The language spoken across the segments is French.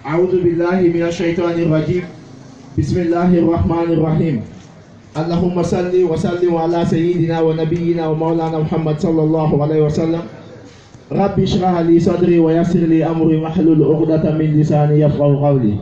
أعوذ بالله من الشيطان الرجيم بسم الله الرحمن الرحيم اللهم صل وسلم على سيدنا ونبينا ومولانا محمد صلى الله عليه وسلم رب اشرح لي صدري ويسر لي أمري واحلل عقدة من لساني يفقهوا قولي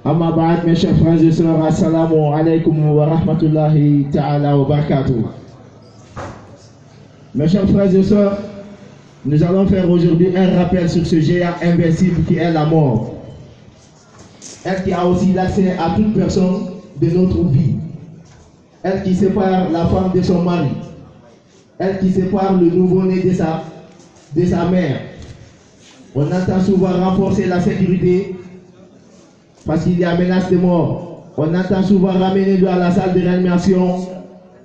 أما بعد mes chers frères et sœurs assalamu alaikum wa rahmatullahi ta'ala wa barakatuh. Mes chers frères et sœurs, nous allons faire aujourd'hui un rappel sur ce géant invincible qui est la mort. Elle qui a aussi l'accès à toute personne de notre vie. Elle qui sépare la femme de son mari. Elle qui sépare le nouveau-né de sa mère. On entend souvent renforcer la sécurité parce qu'il y a menace de mort. On entend souvent ramener à la salle de réanimation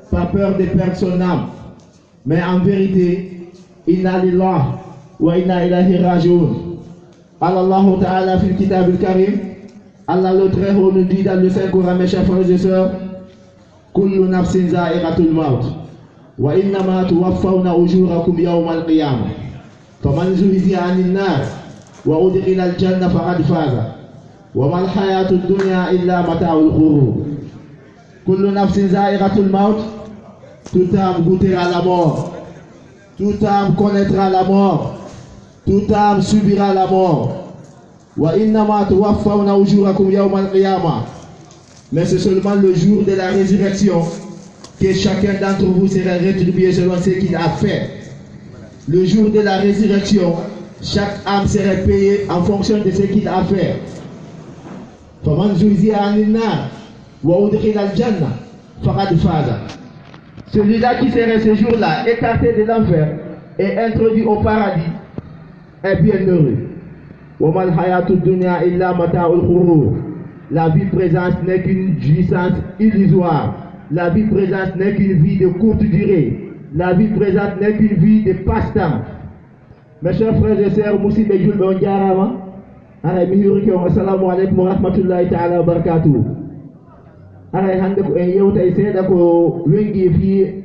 par peur de perdre son âme. Mais en vérité, inna lillahi wa inna ilayhi raji'un. Allah Ta'ala fil kitab al-karim. Allah le très haut nous dit dans le Saint-Coran, mes chers frères et sœurs, kullu nafsin za'iqatul maut wa innama tuwaffawna ujurakum yawmal qiyamah faman zuhziha 'anil nar wa udkhila al-jannata faqad faza wa mal hayatud dunya illa mata'ul ghurur. Kullu nafsin za'iqatul maut, toute âme goûtera la mort, toute âme connaîtra la mort, toute âme subira la mort. Wa innama tuwaffawna ujurakum yawmal qiyamah. Mais c'est seulement le jour de la résurrection que chacun d'entre vous sera rétribué selon ce qu'il a fait. Le jour de la résurrection, chaque âme sera payée en fonction de ce qu'il a fait. Faman zuhziha 'anil nar wa udkhila al-janna faqad faza. Celui-là qui serait ce jour-là écarté de l'enfer et introduit au paradis est bien heureux. Wa mal hayatud dunya illa mata'ul ghurur. La vie présente n'est qu'une jouissance illusoire. La vie présente n'est qu'une vie de courte durée. La vie présente n'est qu'une vie de passe-temps. Mes chers frères et sœurs, Moussi Bejoul Beondiarama, Aray Mihurikion, assalamu alaikum wa rahmatullahi ta'ala wa barakatuh. Aray hande ko en yewtay seeɗa ko wengi fi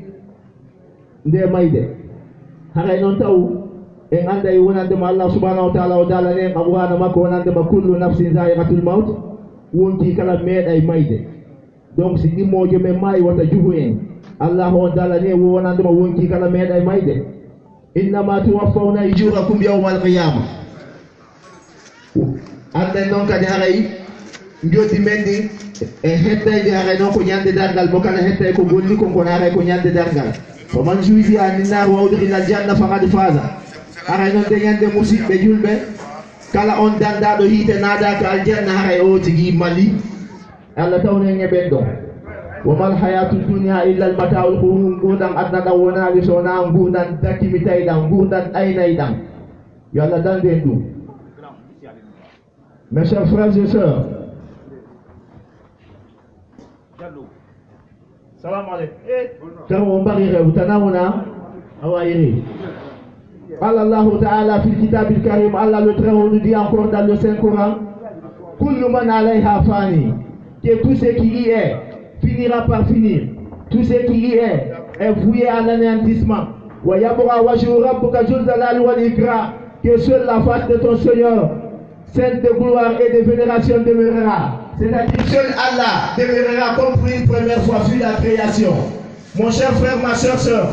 nde mayde. Aray noon taw en anda e wonandema Allah subhanahu wa ta'ala o dalane am wana makko wonandema kullu nafsin za'iqatul maut. Wonki kala meeɗa e mayde. Donc si ɗimmojo men maayi wota juhu en Allah on dalane wonandema wonki kala meeɗa e mayde. Innama tuwaffawna ujurakum yawmal qiyamah. Anden noon kadi haray joddi men ɗin e hettayde haray noon ko ñande dargal mo kala hettay ko golli kon kono haray ko ñande dargal. Fa man zuhziha 'anil nar wa udkhila al-janna faqad faza. Haray noon de ñande musidɓe julɓe kala on dandaɗo hiite naadaka aljanna haray o tigi mali Allah tawne ñeɓen ɗo. Wa mal hayatud dunya illa al mata'ul ghurur. Nguurdan adna ɗam wonali sona nguurdan dakkimitayɗam, nguurdan aynayɗam. Yo Allah danden ɗum. Mes chers frères et sœurs, salam alaikum. Tawo mbari rew tanawuna awayri. Allah Ta'ala fil kitab al-karim, Allah le très haut nous dit encore dans le Saint-Coran, kullu man alayha fani, que tout ce qui y est finira par finir, tout ce qui y est voué à l'anéantissement. Wa yabqa wajhu rabbuka zul jalali wal ikram, que seule la face de ton Seigneur, sainte de gloire et de vénération demeurera. C'est-à-dire seul Allah demeurera comme pour une première fois sur la création. Mon cher frère, ma chère sœur,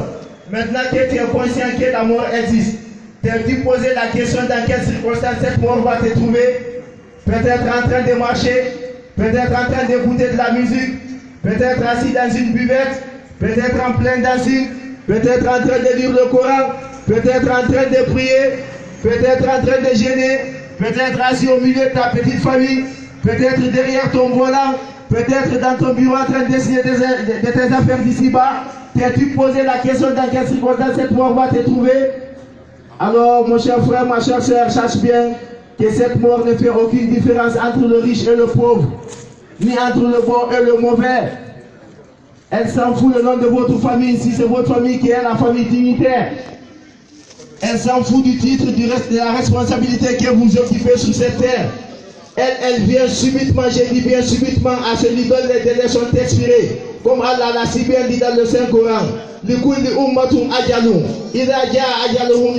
maintenant que tu es conscient que la mort existe, tu as dû poser la question dans quelles circonstances cette mort va te trouver. Peut-être en train de marcher, peut-être en train d'écouter de la musique, peut-être assis dans une buvette, peut-être en plein dancing, peut-être en train de lire le Coran, peut-être en train de prier, peut-être en train de jeûner, peut-être assis au milieu de ta petite famille, peut-être derrière ton volant, peut-être dans ton bureau en train de signer de tes affaires d'ici-bas. T'as-tu posé la question dans quelle circonstance cette mort va te trouver? Alors, mon cher frère, ma chère sœur, sache bien que cette mort ne fait aucune différence entre le riche et le pauvre, ni entre le bon et le mauvais. Elle s'en fout le nom de votre famille, si c'est votre famille qui est la famille dignitaire. Elle s'en fout du titre, de la responsabilité que vous occupez sur cette terre. Elle vient subitement, j'ai dit bien subitement, à ce niveau, les délais sont expirés. comme Allah l'a si bien dit dans le Saint-Coran. لكل أمة أجل إذا جاء أجلهم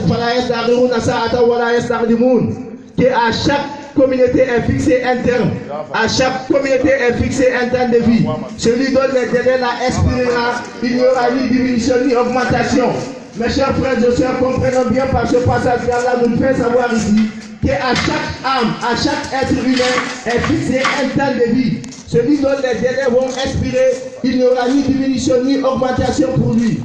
فلا يستأخرون ساعة ولا يستقدمون. Que à chaque communauté est fixé un terme. À chaque communauté est fixé un temps de vie. Celui dont les délais la expirera, il n'y aura ni diminution ni augmentation. Mes chers frères et sœurs, comprenons bien par ce passage qu'Allah nous fait savoir ici qu'à chaque âme, à chaque être humain est fixé un temps de vie. Celui dont les délais vont expirer, il n'y aura ni diminution ni augmentation pour lui.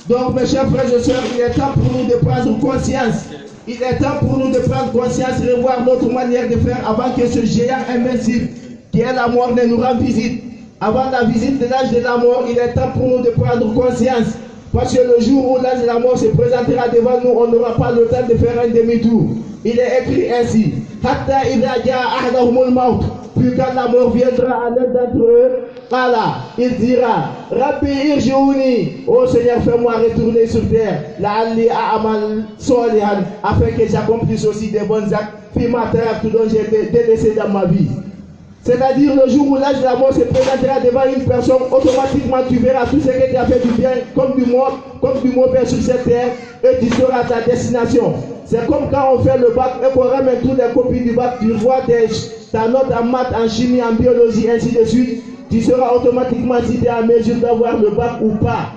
Donc mes chers frères et sœurs, il est temps pour nous de prendre conscience. Il est temps pour nous de prendre conscience et revoir notre manière de faire avant que ce géant invincible qui est la mort ne nous rende visite. Avant la visite de l'âge de la mort, il est temps pour nous de prendre conscience. Parce que le jour où l'âge de la mort se présentera devant nous, on n'aura pas le temps de faire un demi-tour. Il est écrit ainsi. Hatta idha ja'a ahdahumul maut. Puis quand la mort viendra à l'un d'entre eux, Allah, il dira, Rabbi irji'uni, ô Seigneur, fais-moi retourner sur terre, la'alli a'amal solihan, afin que j'accomplisse aussi des bons actes, fi ma taraktu dont j'ai délaissé dans ma vie. C'est-à-dire le jour où l'âge de la mort se présentera devant une personne, automatiquement tu verras tout ce que tu as fait du bien comme du mauvais sur cette terre, et tu seras ta destination. C'est comme quand on fait le bac et qu'on ramène toutes les copies du bac, tu vois ta note en maths, en chimie, en biologie, ainsi de suite. Tu seras automatiquement si tu es en mesure d'avoir le bac ou pas.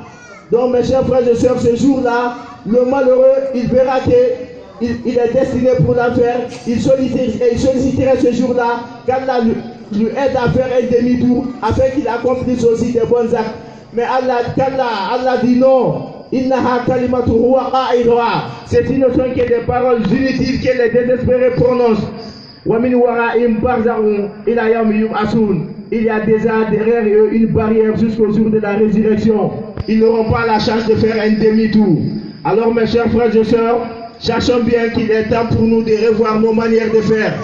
Donc mes chers frères et sœurs, ce jour-là, le malheureux, il verra qu'il est destiné pour l'enfer. Il solliciterait ce jour-là qu'Allah lui aide à faire un demi-tour afin qu'il accomplisse aussi des bons actes. Mais Allah dit non. C'est une notion qui est des paroles inutiles que les désespérés prononcent. Il y a déjà derrière eux une barrière jusqu'au jour de la résurrection. Ils n'auront pas la chance de faire un demi-tour. Alors mes chers frères et sœurs, cherchons bien qu'il est temps pour nous de revoir nos manières de faire.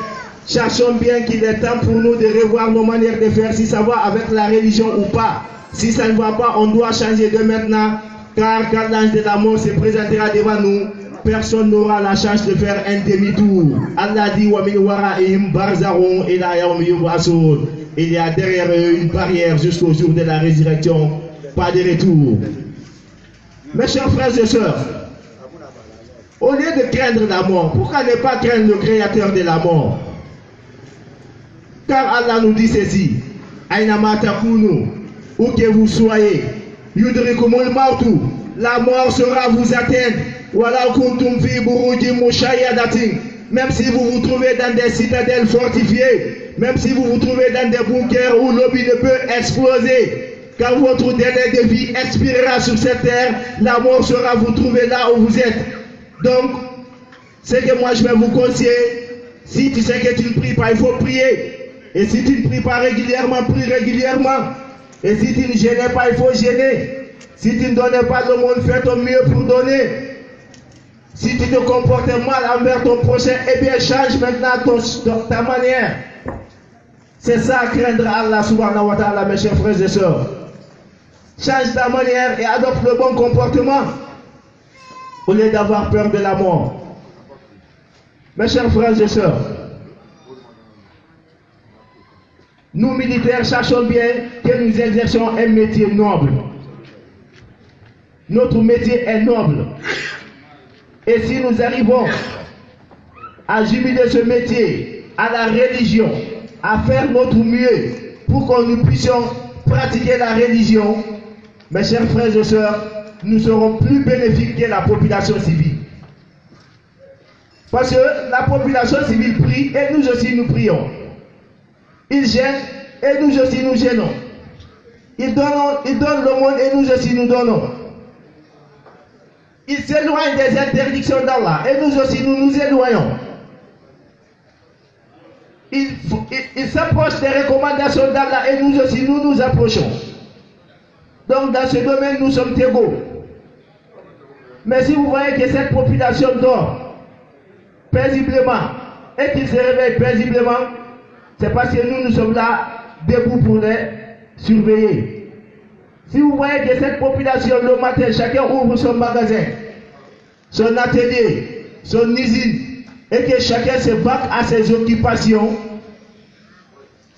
Cherchons bien qu'il est temps pour nous de revoir nos manières de faire, si ça va avec la religion ou pas. Si ça ne va pas, on doit changer de maintenant, car quand l'ange de la mort se présentera devant nous, personne n'aura la chance de faire un demi-tour. Allah dit wa min wara'ihim barzahun ila yawmi yub'asun. Il y a derrière eux une barrière jusqu'au jour de la résurrection, pas de retour. Mes chers frères et sœurs, au lieu de craindre la mort, pourquoi ne pas craindre le créateur de la mort? Car Allah nous dit ceci, Aynama takunu, où que vous soyez, yudrikumul mautu, la mort sera vous atteindre, wala kuntum fi burujin mushayyadatin, même si vous vous trouvez dans des citadelles fortifiées, même si vous vous trouvez dans des bunkers où l'obus ne peut exploser, quand votre délai de vie expirera sur cette terre, la mort sera vous trouver là où vous êtes. Donc, ce que moi je vais vous conseiller, si tu sais que tu ne pries pas, il faut prier. Et si tu ne pries pas régulièrement, prie régulièrement. Et si tu ne gênes pas, il faut gêner. Si tu ne donnes pas le monde, fais ton mieux pour donner. Si tu te comportes mal envers ton prochain, eh bien change maintenant ta manière. C'est ça, craindre Allah subhanahu wa ta'ala, mes chers frères et sœurs. Change ta manière et adopte le bon comportement au lieu d'avoir peur de la mort. Mes chers frères et sœurs, nous militaires cherchons bien que nous exerçons un métier noble. Notre métier est noble. Et si nous arrivons à jubiler ce métier à la religion, à faire notre mieux pour que nous puissions pratiquer la religion, mes chers frères et sœurs, nous serons plus bénéfiques que la population civile. Parce que la population civile prie et nous aussi nous prions. Ils gênent et nous aussi nous gênons. Ils donnent le monde et nous aussi nous donnons. Ils s'éloignent des interdictions d'Allah et nous aussi nous nous éloignons. Ils s'approchent des recommandations d'Allah et nous aussi nous nous approchons. Donc dans ce domaine nous sommes égaux. Mais si vous voyez que cette population dort paisiblement et qu'ils se réveillent paisiblement, c'est parce que nous sommes là debout pour les surveiller. Si vous voyez que cette population le matin, chacun ouvre son magasin, son atelier, son usine, et que chacun se bat à ses occupations,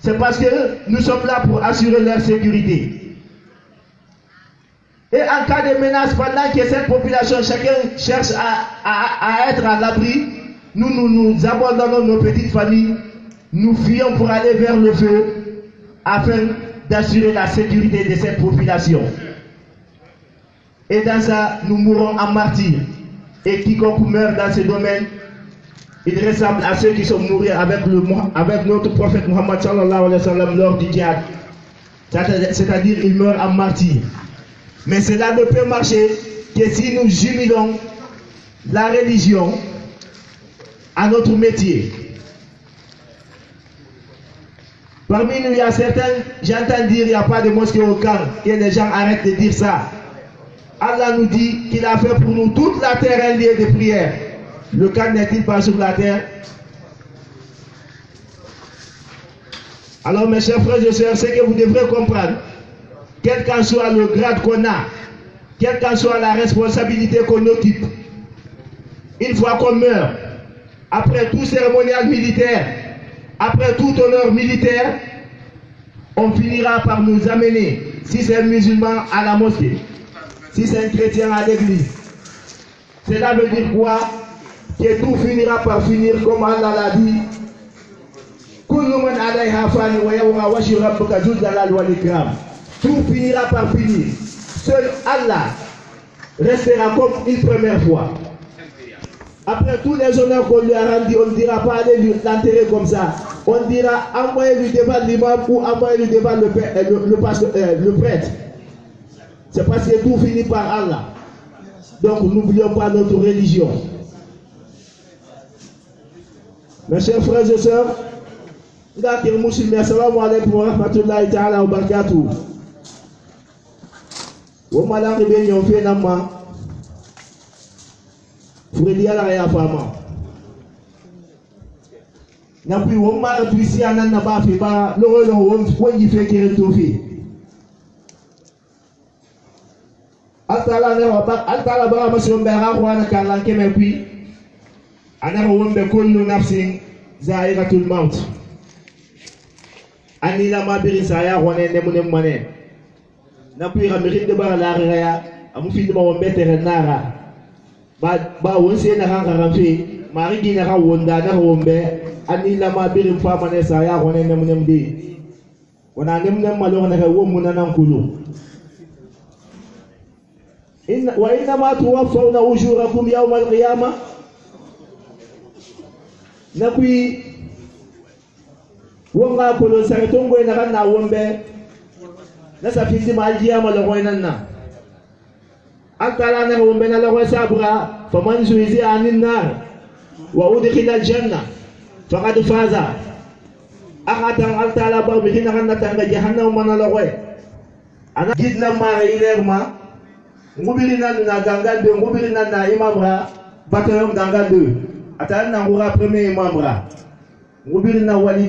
c'est parce que nous sommes là pour assurer leur sécurité. Et en cas de menace, pendant que cette population, chacun cherche à être à l'abri, nous abandonnons nos petites familles, nous fuyons pour aller vers le feu afin d'assurer la sécurité de cette population. Et dans ça, nous mourrons en martyrs. Et quiconque meurt dans ce domaine, il ressemble à ceux qui sont morts avec notre prophète Muhammad sallallahu alayhi wa sallam lors du djihad. C'est-à-dire, il meurt en martyr. Mais cela ne peut marcher que si nous jumelons la religion à notre métier. Parmi nous, il y a certains, j'entends dire, il n'y a pas de mosquée au camp, que les gens arrêtent de dire ça. Allah nous dit qu'il a fait pour nous toute la terre un lieu de prière. Le camp n'est-il pas sur la terre? Alors mes chers frères et sœurs, c'est que vous devrez comprendre, quel qu'en soit le grade qu'on a, quelle qu'en soit la responsabilité qu'on occupe, une fois qu'on meurt, après tout cérémonial militaire, après tout honneur militaire, on finira par nous amener, si c'est un musulman, à la mosquée, si c'est un chrétien, à l'église. Cela veut dire quoi? Que tout finira par finir comme Allah l'a dit. Tout finira par finir. Seul Allah restera comme une première fois. Après tous les honneurs qu'on lui a rendus, on ne dira pas aller l'enterrer comme ça. On dira envoyez-lui devant l'imam ou envoyez-lui devant le prêtre. C'est parce que tout finit par Allah. Donc n'oublions pas notre religion. Mes chers frères et sœurs, assalamu alaikum wa rahmatullahi ta'ala wa barakatuh. Wa malang ibe nyon fe nama Fredi ala ya fama. Na puis wa mala tuisi anan na ba fe ba lo wonji fe kere to fe. Altala ne wa ba altala ba ma so mbera ko ana kala keme puis ana wonbe kullu nafsin za'iqatul maut. Anila mabiri saya wane nemune mane na puira mirinde bara la raya amu fi ma wombe tere nara ba wonse na hanga ramfi mari gina ka wonda na wombe anila mabiri fa mane saya wane nemune mdi wana nemune malo na ka womuna nan kulu wa inna ma tuwaffawna ujurakum yawm al-qiyamah na kui wonga kolo sare tongo ina kana wombe na safindi maljiya malago inanna antala na wombe na lago sabra faman zuizi anin nar wa udkhila aljanna faqad faza akatan altala ba bi hina kana tanga jahannam mana lago ana gidna ma ilerma ngubiri nan na gangande ngubiri nan na imamra batayon gangande atana ngura premier imamra ngubiri na wali